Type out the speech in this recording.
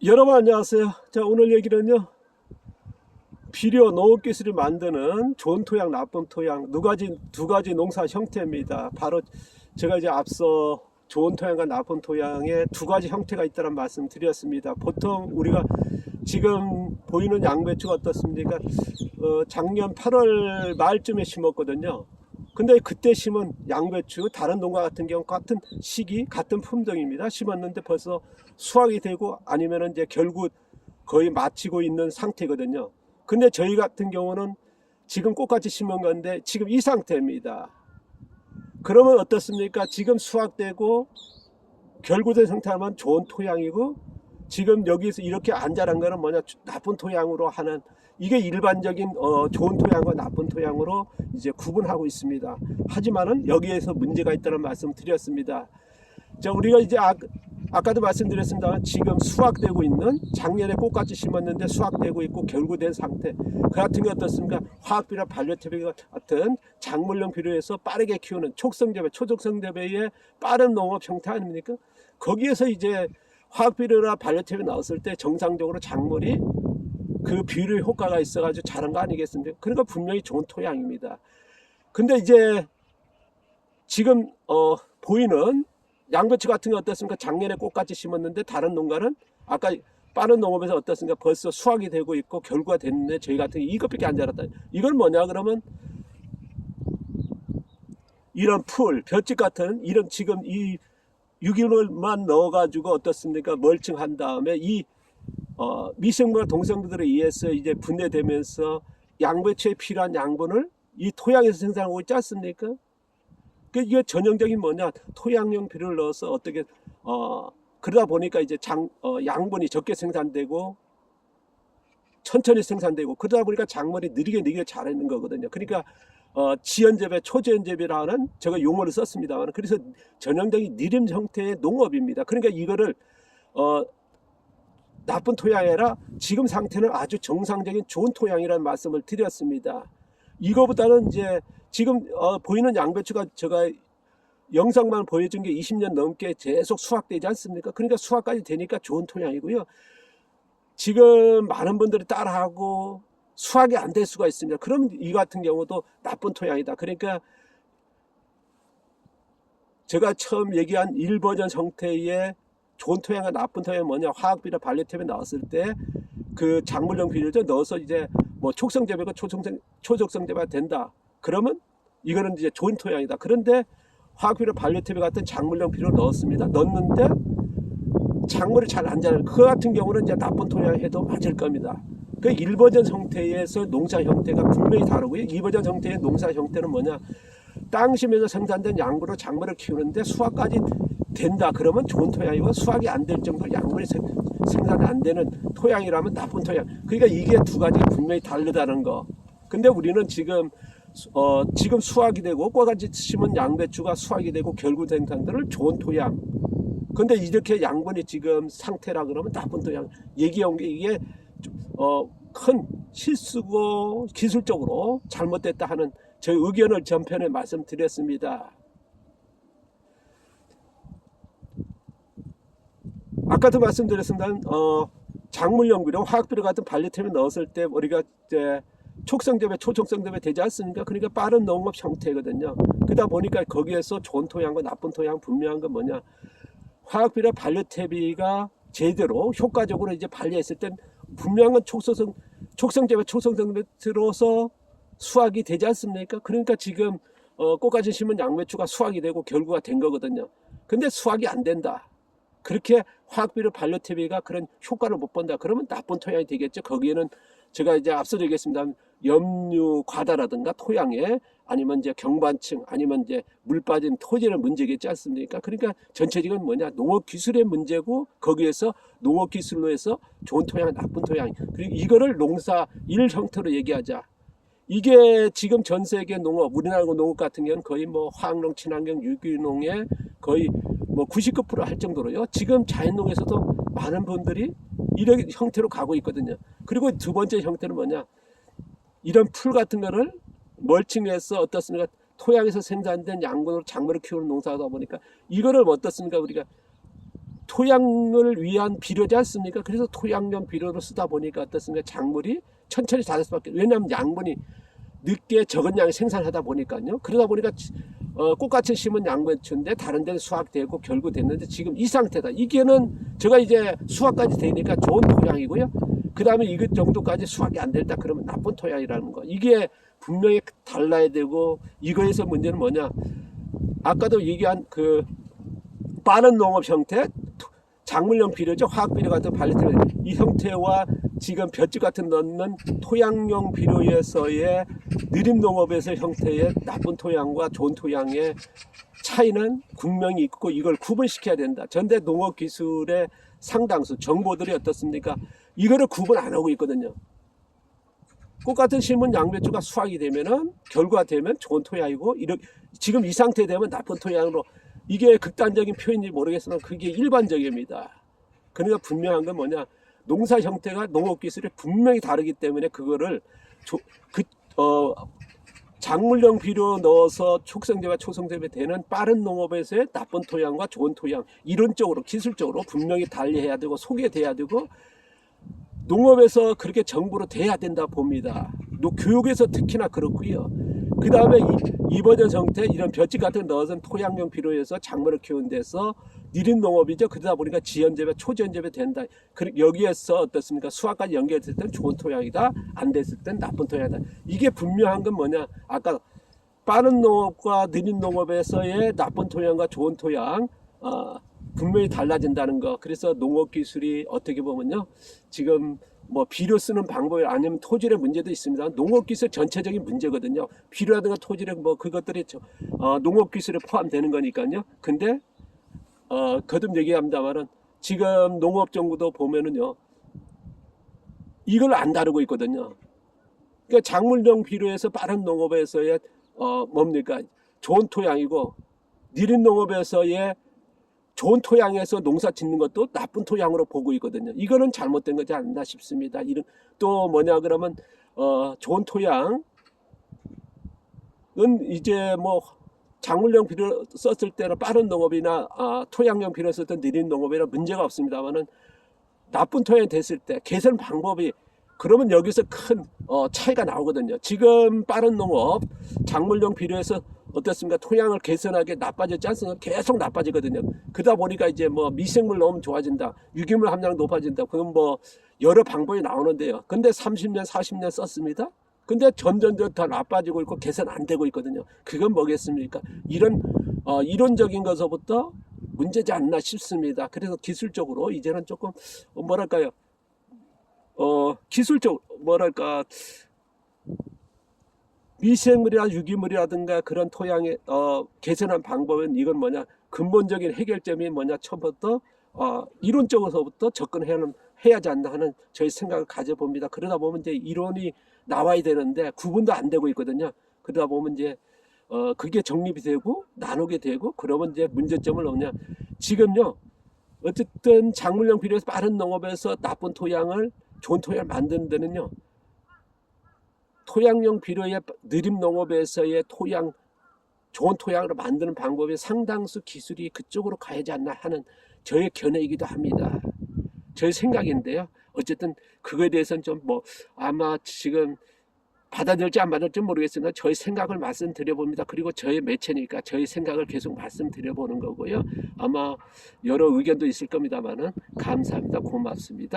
여러분 안녕하세요. 자, 오늘 얘기는요, 비료 농업기술이 만드는 좋은 토양 나쁜 토양 두 가지 농사 형태입니다. 바로 제가 이제 앞서 좋은 토양과 나쁜 토양의 두 가지 형태가 있다는 말씀 드렸습니다. 보통 우리가 지금 보이는 양배추가 어떻습니까? 작년 8월 말쯤에 심었거든요. 근데 그때 심은 양배추, 다른 농가 같은 경우 같은 시기, 같은 품종입니다. 심었는데 벌써 수확이 되고 아니면 이제 결국 거의 마치고 있는 상태거든요. 근데 저희 같은 경우는 지금 꽃같이 심은 건데 지금 이 상태입니다. 그러면 어떻습니까? 지금 수확되고 결구된 상태하면 좋은 토양이고, 지금 여기서 이렇게 안 자란 거는 뭐냐, 나쁜 토양으로 하는, 이게 일반적인 좋은 토양과 나쁜 토양으로 이제 구분하고 있습니다. 하지만은 여기에서 문제가 있다는 말씀 드렸습니다. 자, 우리가 이제 아까도 말씀드렸습니다. 지금 수확되고 있는, 작년에 꽃같이 심었는데 수확되고 있고 결구된 상태, 그 같은 게 어떻습니까? 화학비료, 반려태비 같은 작물용 비료에서 빠르게 키우는 촉성재배, 초적성재배의 빠른 농업 형태 아닙니까? 거기에서 이제 화학비료나 반려태비 나왔을 때 정상적으로 작물이 그 비료 효과가 있어가지고 자란 거 아니겠습니까? 그러니까 분명히 좋은 토양입니다. 근데 이제 지금 보이는 양배추 같은 게 어떻습니까? 작년에 꽃같이 심었는데 다른 농가는 아까 빠른 농업에서 어떻습니까? 벌써 수확이 되고 있고 결과가 됐는데 저희 같은 게 이것밖에 안 자랐다. 이건 뭐냐 그러면, 이런 풀, 볏짚 같은 이런 지금 이 유기물만 넣어가지고 어떻습니까? 멀칭한 다음에 이 미생물과 동생물들에 의해서 이제 분해되면서 양배추에 필요한 양분을 이 토양에서 생산하고 있지 않습니까? 이게 전형적인 뭐냐, 토양용 비료를 넣어서 어떻게 그러다 보니까 이제 양분이 적게 생산되고 천천히 생산되고, 그러다 보니까 작물이 느리게 자라는 거거든요. 그러니까 지연재배, 초지연재배라는 제가 용어를 썼습니다만, 그래서 전형적인 니림 형태의 농업입니다. 그러니까 이거를 나쁜 토양이 아니라 지금 상태는 아주 정상적인 좋은 토양이라는 말씀을 드렸습니다. 이거보다는 이제 지금 보이는 양배추가 제가 영상만 보여준 게 20년 넘게 계속 수확되지 않습니까? 그러니까 수확까지 되니까 좋은 토양이고요. 지금 많은 분들이 따라하고 수확이 안 될 수가 있습니다. 그럼 이 같은 경우도 나쁜 토양이다. 그러니까 제가 처음 얘기한 1버전 형태의 좋은 토양과 나쁜 토양이 뭐냐, 화학비료, 반려태비 나왔을 때 그 작물용 비료죠, 넣어서 이제 뭐 촉성재배가 초적성재배가 된다. 그러면 이거는 이제 좋은 토양이다. 그런데 화학비료, 반려태비 같은 작물용 비료를 넣었습니다. 넣었는데 작물이 잘 안 자라는 그 같은 경우는 이제 나쁜 토양 해도 맞을 겁니다. 그 1버전 형태에서 농사 형태가 분명히 다르고요. 2버전 형태의 농사 형태는 뭐냐, 땅심에서 생산된 양분으로 작물을 키우는데 수확까지 된다. 그러면 좋은 토양이고, 수확이 안 될 정도로 양분이 생산이 안 되는 토양이라면 나쁜 토양. 그러니까 이게 두 가지가 분명히 다르다는 거. 근데 우리는 지금 수확이 되고 꽃같이 심은 양배추가 수확이 되고 결국 생산들을 좋은 토양. 근데 이렇게 양분이 지금 상태라 그러면 나쁜 토양. 얘기한 게 이게 큰 실수고 기술적으로 잘못됐다 하는 제 의견을 전편에 말씀드렸습니다. 아까도 말씀드렸습니다. 작물용 비료, 화학비료 같은 반려템을 넣었을 때 우리가 이제 촉성재배, 초촉성재배 되지 않습니까? 그러니까 빠른 농업 형태거든요. 그러다 보니까 거기에서 좋은 토양과 나쁜 토양 분명한 건 뭐냐, 화학비료, 반려태비가 제대로 효과적으로 이제 발휘했을 땐 분명한 건 촉성재배, 초촉성재배로서 수확이 되지 않습니까? 그러니까 지금 꽃가지 심은 양배추가 수확이 되고 결과가 된 거거든요. 근데 수확이 안 된다. 그렇게 화학비료, 반려태비가 그런 효과를 못 본다. 그러면 나쁜 토양이 되겠죠. 거기에는 제가 이제 앞서 얘기했습니다. 염류 과다라든가 토양에, 아니면 이제 경관층, 아니면 이제 물 빠진 토질의 문제겠지 않습니까? 그러니까 전체적인 뭐냐, 농업 기술의 문제고, 거기에서 농업 기술로 해서 좋은 토양, 나쁜 토양, 그리고 이거를 농사 일 형태로 얘기하자. 이게 지금 전 세계 농업, 우리나라 농업 같은 경우는 거의 뭐 화학농, 친환경, 유기농의 거의 뭐 99%할 정도로요. 지금 자연농에서도 많은 분들이 이런 형태로 가고 있거든요. 그리고 두 번째 형태는 뭐냐, 이런 풀 같은 거를 멀칭해서 어떻습니까? 토양에서 생산된 양분으로 작물을 키우는 농사다 보니까 이거를 어떻습니까? 우리가 토양을 위한 비료지 않습니까? 그래서 토양용 비료로 쓰다 보니까 어떻습니까? 작물이 천천히 자랄 수밖에. 왜냐하면 양분이 늦게 적은 양을 생산하다 보니까요. 그러다 보니까 꽃같이 심은 양배추인데 다른 데는 수확되고 결구됐는데 지금 이 상태다. 이게는 제가 이제 수확까지 되니까 좋은 토양이고요. 그 다음에 이것 정도까지 수확이 안 됐다 그러면 나쁜 토양이라는 거. 이게 분명히 달라야 되고, 이거에서 문제는 뭐냐? 아까도 얘기한 그 빠른 농업 형태, 작물용 비료죠. 화학 비료 같은 발리트를 이 형태와 지금 볏짚 같은 넣는 토양용 비료에서의 느림 농업에서 형태의 나쁜 토양과 좋은 토양의 차이는 분명히 있고, 이걸 구분시켜야 된다. 전대 농업 기술의 상당수 정보들이 어떻습니까? 이거를 구분 안 하고 있거든요. 꽃같은 심은 양배추가 수확이 되면은 결과가 되면 좋은 토양이고, 지금 이 상태 되면 나쁜 토양으로. 이게 극단적인 표현인지 모르겠지만 그게 일반적입니다. 그러니까 분명한 건 뭐냐? 농사 형태가 농업 기술이 분명히 다르기 때문에 그거를 작물용 비료 넣어서 촉성재배 초성재배 되는 빠른 농업에서의 나쁜 토양과 좋은 토양, 이론적으로 기술적으로 분명히 달리해야 되고 소개돼야 되고, 농업에서 그렇게 정보로 돼야 된다 봅니다. 교육에서 특히나 그렇고요. 그 다음에 이버전 형태 이런 볏짚 같은 넣어서 토양용 비료에서 작물을 키우는 데서 느린 농업이죠. 그러다 보니까 지연재배, 초지연재배 된다. 여기에서 어떻습니까? 수확까지 연결됐을 때는 좋은 토양이다. 안 됐을 때는 나쁜 토양이다. 이게 분명한 건 뭐냐? 아까 빠른 농업과 느린 농업에서의 나쁜 토양과 좋은 토양, 분명히 달라진다는 거. 그래서 농업 기술이 어떻게 보면요, 지금 뭐 비료 쓰는 방법이 아니면 토질의 문제도 있습니다. 농업 기술 전체적인 문제거든요. 비료라든가 토질의 뭐 그것들이 농업 기술에 포함되는 거니까요. 근데 거듭 얘기합니다만은 지금 농업 정부도 보면은요, 이걸 안 다루고 있거든요. 그러니까 작물용 비료에서 빠른 농업에서의 뭡니까? 좋은 토양이고, 느린 농업에서의 좋은 토양에서 농사 짓는 것도 나쁜 토양으로 보고 있거든요. 이거는 잘못된 거지 않나 싶습니다. 또 뭐냐 그러면 좋은 토양은 이제 뭐 작물용 비료 썼을 때는 빠른 농업이나 토양용 비료 썼을 때 느린 농업이나 문제가 없습니다만은, 나쁜 토양이 됐을 때 개선 방법이, 그러면 여기서 큰 차이가 나오거든요. 지금 빠른 농업 작물용 비료에서 어떻습니까? 토양을 개선하게 나빠졌지 않습니까? 계속 나빠지거든요. 그러다 보니까 이제 뭐 미생물 너무 좋아진다, 유기물 함량 높아진다, 그건 뭐 여러 방법이 나오는데요. 근데 30년 40년 썼습니다. 근데 점점 더 나빠지고 있고 개선 안 되고 있거든요. 그건 뭐겠습니까? 이런 이론적인 것서부터 문제지 않나 싶습니다. 그래서 기술적으로 이제는 조금 뭐랄까요? 기술적 뭐랄까, 미생물이나 유기물이라든가 그런 토양의 개선한 방법은, 이건 뭐냐, 근본적인 해결점이 뭐냐, 처음부터 이론적으로서부터 접근해야 하지 않나 하는 저희 생각을 가져봅니다. 그러다 보면 이제 이론이 나와야 되는데 구분도 안 되고 있거든요. 그러다 보면 이제 그게 정립이 되고 나누게 되고, 그러면 이제 문제점을 뭐냐, 지금요 어쨌든 작물용 비료에서 빠른 농업에서 나쁜 토양을 좋은 토양을 만드는 데는요, 토양용 비료의 느림 농업에서의 토양, 좋은 토양으로 만드는 방법이 상당수 기술이 그쪽으로 가야지 않나 하는 저의 견해이기도 합니다. 저의 생각인데요. 어쨌든 그거에 대해서는 좀 뭐 아마 지금 받아들일지 안 받아들일지 모르겠으나 저의 생각을 말씀드려 봅니다. 그리고 저의 매체니까 저의 생각을 계속 말씀드려 보는 거고요. 아마 여러 의견도 있을 겁니다만은 감사합니다. 고맙습니다.